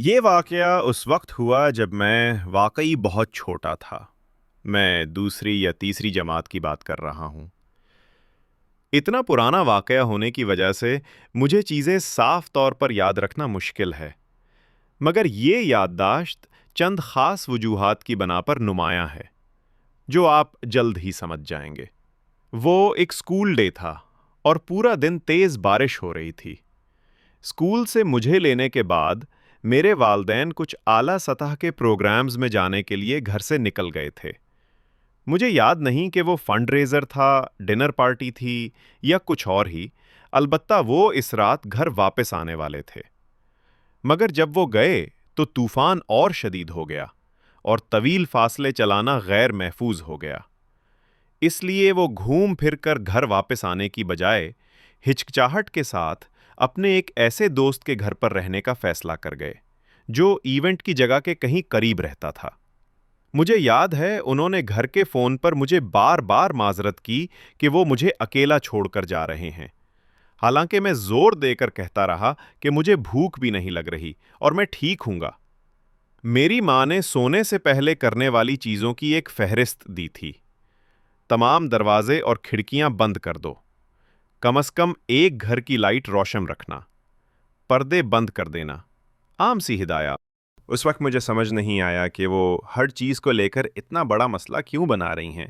یہ واقعہ اس وقت ہوا جب میں واقعی بہت چھوٹا تھا۔ میں دوسری یا تیسری جماعت کی بات کر رہا ہوں۔ اتنا پرانا واقعہ ہونے کی وجہ سے مجھے چیزیں صاف طور پر یاد رکھنا مشکل ہے، مگر یہ یادداشت چند خاص وجوہات کی بنا پر نمایاں ہے جو آپ جلد ہی سمجھ جائیں گے۔ وہ ایک اسکول ڈے تھا اور پورا دن تیز بارش ہو رہی تھی۔ اسکول سے مجھے لینے کے بعد میرے والدین کچھ اعلیٰ سطح کے پروگرامز میں جانے کے لیے گھر سے نکل گئے تھے۔ مجھے یاد نہیں کہ وہ فنڈ ریزر تھا، ڈنر پارٹی تھی یا کچھ اور ہی، البتہ وہ اس رات گھر واپس آنے والے تھے۔ مگر جب وہ گئے تو طوفان اور شدید ہو گیا اور طویل فاصلے چلانا غیر محفوظ ہو گیا۔ اس لیے وہ گھوم پھر کر گھر واپس آنے کی بجائے ہچکچاہٹ کے ساتھ اپنے ایک ایسے دوست کے گھر پر رہنے کا فیصلہ کر گئے جو ایونٹ کی جگہ کے کہیں قریب رہتا تھا۔ مجھے یاد ہے انہوں نے گھر کے فون پر مجھے بار بار معذرت کی کہ وہ مجھے اکیلا چھوڑ کر جا رہے ہیں، حالانکہ میں زور دے کر کہتا رہا کہ مجھے بھوک بھی نہیں لگ رہی اور میں ٹھیک ہوں گا۔ میری ماں نے سونے سے پہلے کرنے والی چیزوں کی ایک فہرست دی تھی۔ تمام دروازے اور کھڑکیاں بند کر دو، کم از کم ایک گھر کی لائٹ روشن رکھنا، پردے بند کر دینا، عام سی ہدایات۔ اس وقت مجھے سمجھ نہیں آیا کہ وہ ہر چیز کو لے کر اتنا بڑا مسئلہ کیوں بنا رہی ہیں۔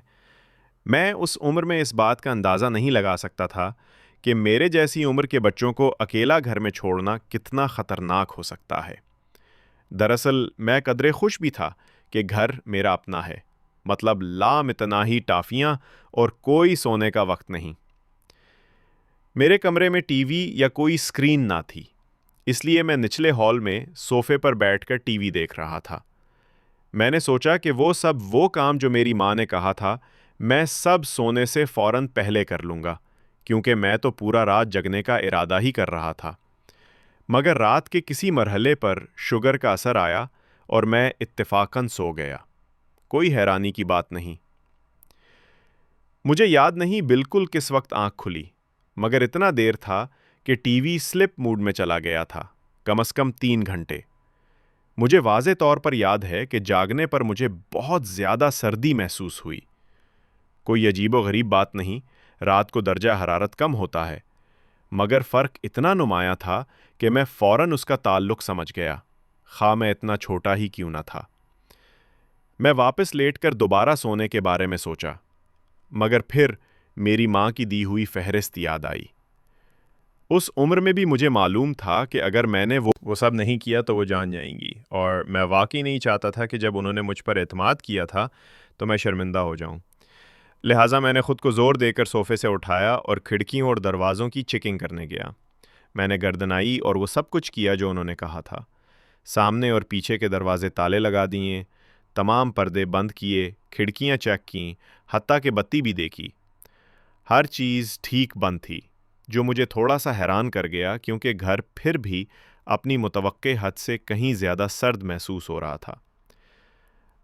میں اس عمر میں اس بات کا اندازہ نہیں لگا سکتا تھا کہ میرے جیسی عمر کے بچوں کو اکیلا گھر میں چھوڑنا کتنا خطرناک ہو سکتا ہے۔ دراصل میں قدرے خوش بھی تھا کہ گھر میرا اپنا ہے، مطلب لامتناہی ٹافیاں اور کوئی سونے کا وقت نہیں۔ میرے کمرے میں ٹی وی یا کوئی اسکرین نہ تھی، اس لیے میں نچلے ہال میں صوفے پر بیٹھ کر ٹی وی دیکھ رہا تھا۔ میں نے سوچا کہ وہ کام جو میری ماں نے کہا تھا میں سب سونے سے فوراً پہلے کر لوں گا، کیونکہ میں تو پورا رات جگنے کا ارادہ ہی کر رہا تھا۔ مگر رات کے کسی مرحلے پر شوگر کا اثر آیا اور میں اتفاقاً سو گیا۔ کوئی حیرانی کی بات نہیں۔ مجھے یاد نہیں بالکل کس وقت آنکھ کھلی، مگر اتنا دیر تھا کہ ٹی وی سلپ موڈ میں چلا گیا تھا، کم از کم 3 گھنٹے۔ مجھے واضح طور پر یاد ہے کہ جاگنے پر مجھے بہت زیادہ سردی محسوس ہوئی۔ کوئی عجیب و غریب بات نہیں، رات کو درجہ حرارت کم ہوتا ہے، مگر فرق اتنا نمایاں تھا کہ میں فوراً اس کا تعلق سمجھ گیا، خواہ میں اتنا چھوٹا ہی کیوں نہ تھا۔ میں واپس لیٹ کر دوبارہ سونے کے بارے میں سوچا، مگر پھر میری ماں کی دی ہوئی فہرست یاد آئی۔ اس عمر میں بھی مجھے معلوم تھا کہ اگر میں نے وہ سب نہیں کیا تو وہ جان جائیں گی، اور میں واقعی نہیں چاہتا تھا کہ جب انہوں نے مجھ پر اعتماد کیا تھا تو میں شرمندہ ہو جاؤں۔ لہٰذا میں نے خود کو زور دے کر صوفے سے اٹھایا اور کھڑکیوں اور دروازوں کی چیکنگ کرنے گیا۔ میں نے گردنائی اور وہ سب کچھ کیا جو انہوں نے کہا تھا۔ سامنے اور پیچھے کے دروازے تالے لگا دیے، تمام پردے بند کیے، کھڑکیاں چیک کیں، حتیٰ کہ بتی بھی دیکھی۔ ہر چیز ٹھیک بند تھی، جو مجھے تھوڑا سا حیران کر گیا کیونکہ گھر پھر بھی اپنی متوقع حد سے کہیں زیادہ سرد محسوس ہو رہا تھا۔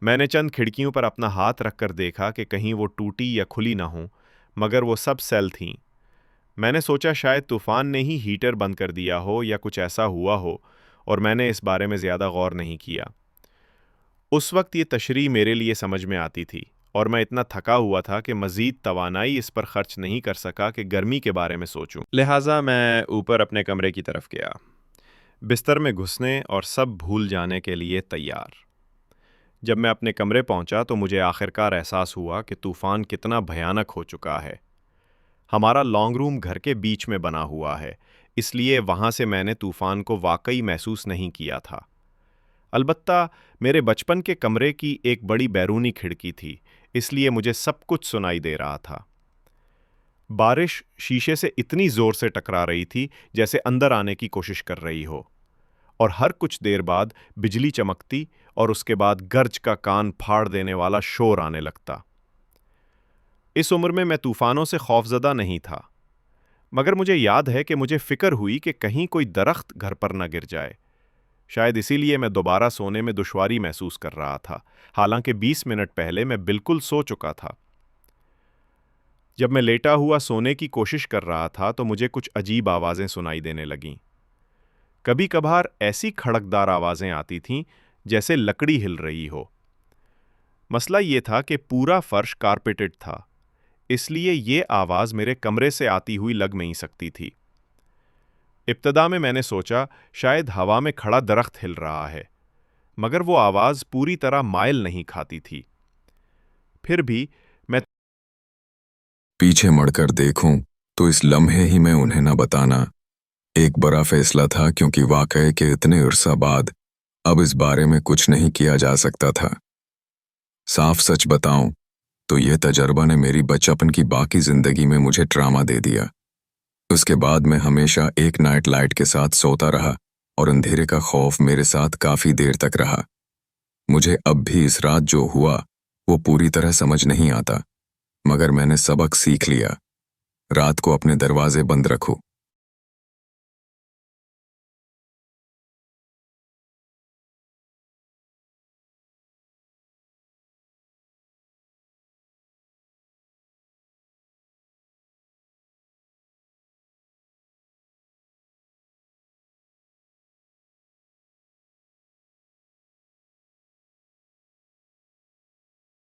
میں نے چند کھڑکیوں پر اپنا ہاتھ رکھ کر دیکھا کہ کہیں وہ ٹوٹی یا کھلی نہ ہوں، مگر وہ سب سیل تھیں۔ میں نے سوچا شاید طوفان نے ہی ہیٹر بند کر دیا ہو یا کچھ ایسا ہوا ہو، اور میں نے اس بارے میں زیادہ غور نہیں کیا۔ اس وقت یہ تشریح میرے لیے سمجھ میں آتی تھی، اور میں اتنا تھکا ہوا تھا کہ مزید توانائی اس پر خرچ نہیں کر سکا کہ گرمی کے بارے میں سوچوں۔ لہٰذا میں اوپر اپنے کمرے کی طرف گیا، بستر میں گھسنے اور سب بھول جانے کے لیے تیار۔ جب میں اپنے کمرے پہنچا تو مجھے آخرکار احساس ہوا کہ طوفان کتنا بھیانک ہو چکا ہے۔ ہمارا لانگ روم گھر کے بیچ میں بنا ہوا ہے، اس لیے وہاں سے میں نے طوفان کو واقعی محسوس نہیں کیا تھا۔ البتہ میرے بچپن کے کمرے کی ایک بڑی بیرونی کھڑکی تھی، اس لیے مجھے سب کچھ سنائی دے رہا تھا۔ بارش شیشے سے اتنی زور سے ٹکرا رہی تھی جیسے اندر آنے کی کوشش کر رہی ہو، اور ہر کچھ دیر بعد بجلی چمکتی اور اس کے بعد گرج کا کان پھاڑ دینے والا شور آنے لگتا۔ اس عمر میں طوفانوں سے خوفزدہ نہیں تھا، مگر مجھے یاد ہے کہ مجھے فکر ہوئی کہ کہیں کوئی درخت گھر پر نہ گر جائے۔ شاید اسی لیے میں دوبارہ سونے میں دشواری محسوس کر رہا تھا، حالانکہ 20 منٹ پہلے میں بالکل سو چکا تھا۔ جب میں لیٹا ہوا سونے کی کوشش کر رہا تھا تو مجھے کچھ عجیب آوازیں سنائی دینے لگیں۔ کبھی کبھار ایسی کھڑکدار آوازیں آتی تھیں جیسے لکڑی ہل رہی ہو۔ مسئلہ یہ تھا کہ پورا فرش کارپیٹڈ تھا، اس لیے یہ آواز میرے کمرے سے آتی ہوئی لگ نہیں سکتی تھی۔ ابتدا میں نے سوچا شاید ہوا میں کھڑا درخت ہل رہا ہے، مگر وہ آواز پوری طرح مائل نہیں کھاتی تھی۔ پھر بھی میں پیچھے مڑ کر دیکھوں تو اس لمحے ہی میں انہیں نہ بتانا ایک بڑا فیصلہ تھا، کیونکہ واقعے کے اتنے عرصہ بعد اب اس بارے میں کچھ نہیں کیا جا سکتا تھا۔ صاف سچ بتاؤں تو یہ تجربہ نے میری بچپن کی باقی زندگی میں مجھے ٹراما دے دیا۔ اس کے بعد میں ہمیشہ ایک نائٹ لائٹ کے ساتھ سوتا رہا اور اندھیرے کا خوف میرے ساتھ کافی دیر تک رہا۔ مجھے اب بھی اس رات جو ہوا وہ پوری طرح سمجھ نہیں آتا، مگر میں نے سبق سیکھ لیا۔ رات کو اپنے دروازے بند رکھو۔